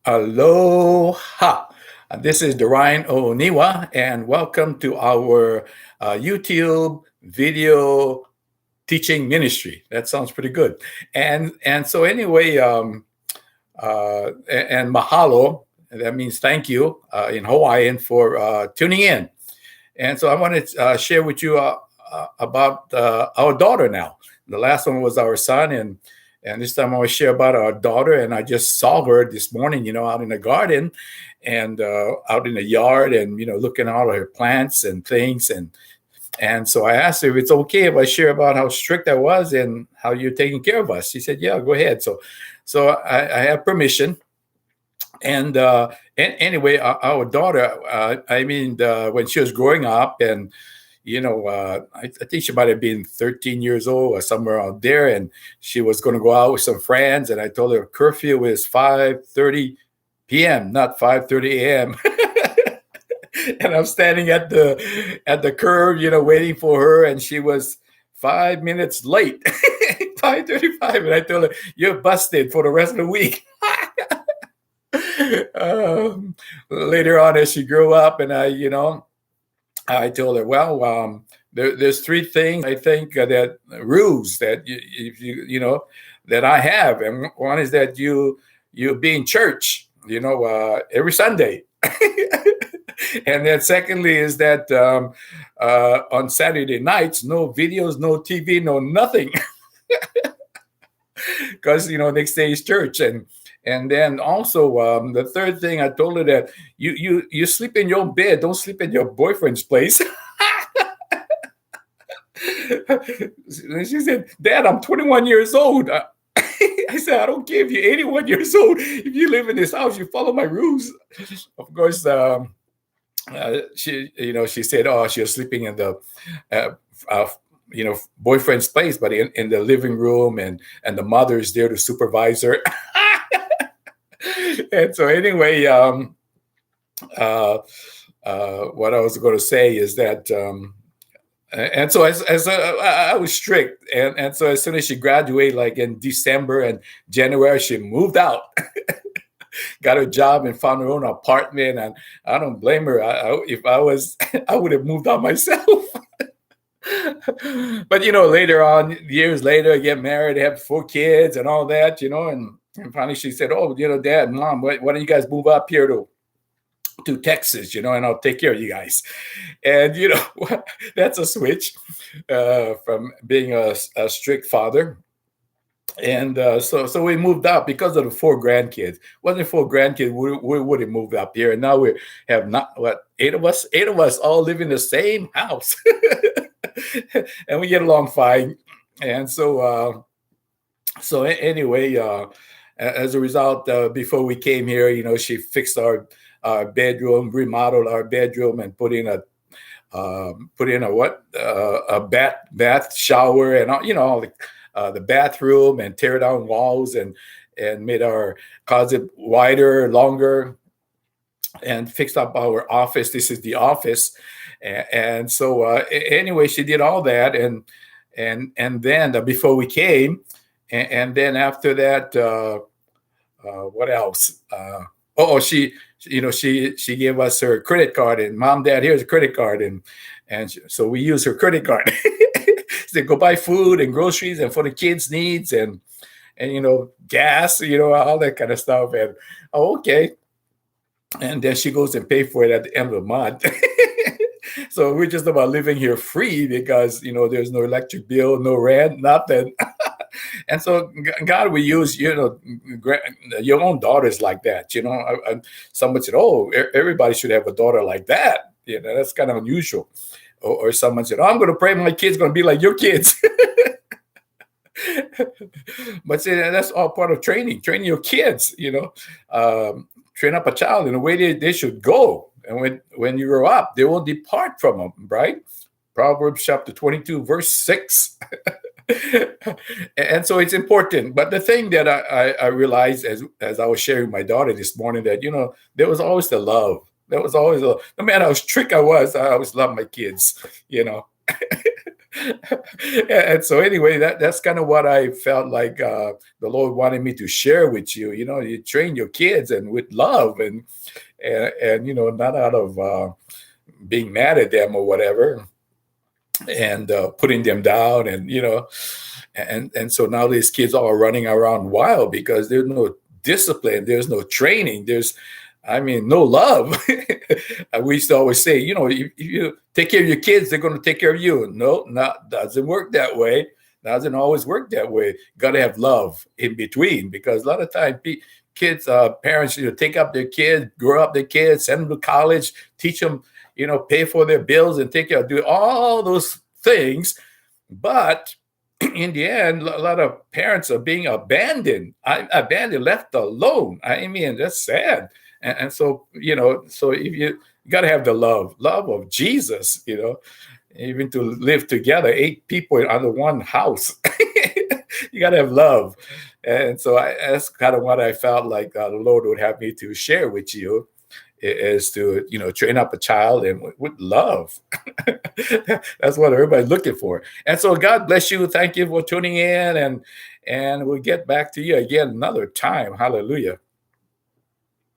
Aloha. This is Dorian Oniwa, and welcome to our YouTube video teaching ministry. That sounds pretty good. And so anyway, and mahalo. That means thank you in Hawaiian for tuning in. And so I want to share with you about our daughter now. The last one was our son, and this time I want to share about our daughter. And I just saw her this morning, out in the garden and out in the yard, and looking at all of her plants and things. And so I asked her if it's okay if I share about how strict I was and how you're taking care of us. She said, "Yeah, go ahead." So I have permission. And anyway, our daughter, when she was growing up, and I think she might have been 13 years old or somewhere out there, and she was going to go out with some friends, and I told her curfew is 5:30 p.m., not 5:30 a.m. And I'm standing at the curb, waiting for her, and she was 5 minutes late, 5:35, and I told her, "You're busted for the rest of the week." Later on, as she grew up, and I told her, well, there's three things I think that rules that that I have, and one is that you be in church, every Sunday, and then secondly is that on Saturday nights, no videos, no TV, no nothing, because next day is church. And then also the third thing I told her that you sleep in your bed, don't sleep in your boyfriend's place. She said, "Dad, I'm 21 years old." I said, "I don't care if you're 81 years old. If you live in this house, you follow my rules." Of course, she said, "Oh, she was sleeping in the uh, uh, boyfriend's place, but in the living room, and the mother's there to supervise her." And so anyway, uh, what I was going to say is that, and so as I was strict, and so as soon as she graduated, like in December and January, she moved out, got a job, and found her own apartment. And I don't blame her. If I was, I would have moved out myself. But later on, years later, I get married, have 4 kids, and all that, and finally she said, "Oh, Dad, Mom, why don't you guys move up here to Texas, and I'll take care of you guys." And that's a switch from being a strict father. And so we moved out because of the 4 grandkids. Wasn't 4 grandkids, we would have moved up here. And now we have not what 8 of us, 8 of us all live in the same house, and we get along fine. And so anyway, as a result, before we came here, she fixed our bedroom, remodeled our bedroom, and put in a bath shower, and all the bathroom, and tear down walls, and made our closet wider, longer, and fixed up our office. This is the office. And so anyway, she did all that, and then before we came, and then after that, what else? She gave us her credit card, and Mom, Dad, here's a credit card, so we use her credit card. They go buy food and groceries, and for the kids' needs, and gas, all that kind of stuff. And okay, and then she goes and pay for it at the end of the month. So we're just about living here free because there's no electric bill, no rent, nothing. And so God will use your own daughters like that. Someone said, "Oh, everybody should have a daughter like that." That's kind of unusual. Or someone said, "Oh, I'm going to pray my kid's going to be like your kids." But see, that's all part of training your kids. Train up a child in the way they should go, and when you grow up, they won't depart from them. Right? Proverbs chapter 22, verse 6. And so it's important. But the thing that I realized as I was sharing with my daughter this morning, that there was always the love. There was always no matter how strict I was, I always loved my kids. And so anyway, that's kind of what I felt like the Lord wanted me to share with you. You know, you train your kids and with love and you know, not out of being mad at them or whatever, and putting them down, and you know, and so now these kids are running around wild because there's no discipline, there's no training, there's, I mean, no love. We used to always say, you know, if you take care of your kids, they're going to take care of you. No, not doesn't work that way. Doesn't always work that way. Got to have love in between, because a lot of times kids, parents, you know, take up their kids, grow up their kids, send them to college, teach them, you know, pay for their bills and take care, do all those things, but in the end, a lot of parents are being abandoned, abandoned, left alone. I mean, that's sad. And so, you know, so if you got to have the love of Jesus, you know, even to live together, 8 people under one house. You got to have love. And so that's kind of what I felt like the Lord would have me to share with you, is to, you know, train up a child and with love. That's what everybody's looking for. And so God bless you. Thank you for tuning in, and we'll get back to you again another time. Hallelujah.